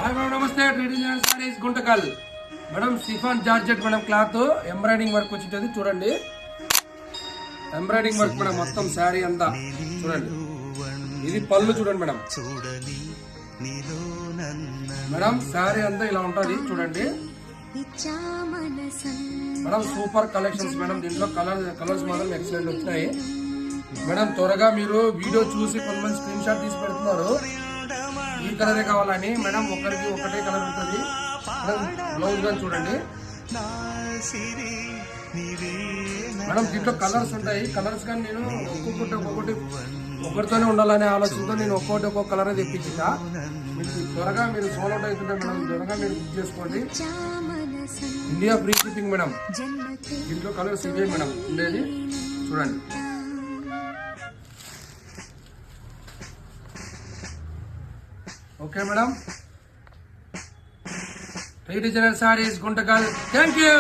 Hi madam, నమస్తే. Traditional saris Guntakal madam. Chiffon georgette madam, cloth embroidering work వచ్చింది చూడండి. Embroidering work madam, మొత్తం శారీ అంతా చూడండి. ఇది పళ్ళు చూడండి మేడం. మేడం శారీ అంతా ఇలా ఉంటది చూడండి మేడం. Super collections madam. దీంట్లో కలర్స్ మాత్రం ఎక్సలెంట్ వచ్చినాయి మేడం. త్వరగా మీరు వీడియో చూసి కొంతమంది స్క్రీన్ షాట్ తీసి పెడుతున్నారు ఈ కలరే కావాలని. మేడం ఒకరికి ఒకటే కలర్ ఉంటుంది మేడం. బ్లౌజ్ గా చూడండి మేడం. దీంట్లో కలర్స్ ఉంటాయి. కలర్స్ కానీ నేను ఒక్కొక్కటి ఒకరితోనే ఉండాలనే ఆలోచనతో నేను ఒక్కొక్క కలర్ తెప్పించిన. మీకు త్వరగా మీరు సోల్ అవుట్ అవుతుంటే మేడం, త్వరగా మీరు బుక్ చేసుకోండి. India free shipping madam. దీంట్లో కలర్స్ ఇవే మేడం ఉండేది చూడండి. Okay madam. Traditional saris Guntakal. Thank you.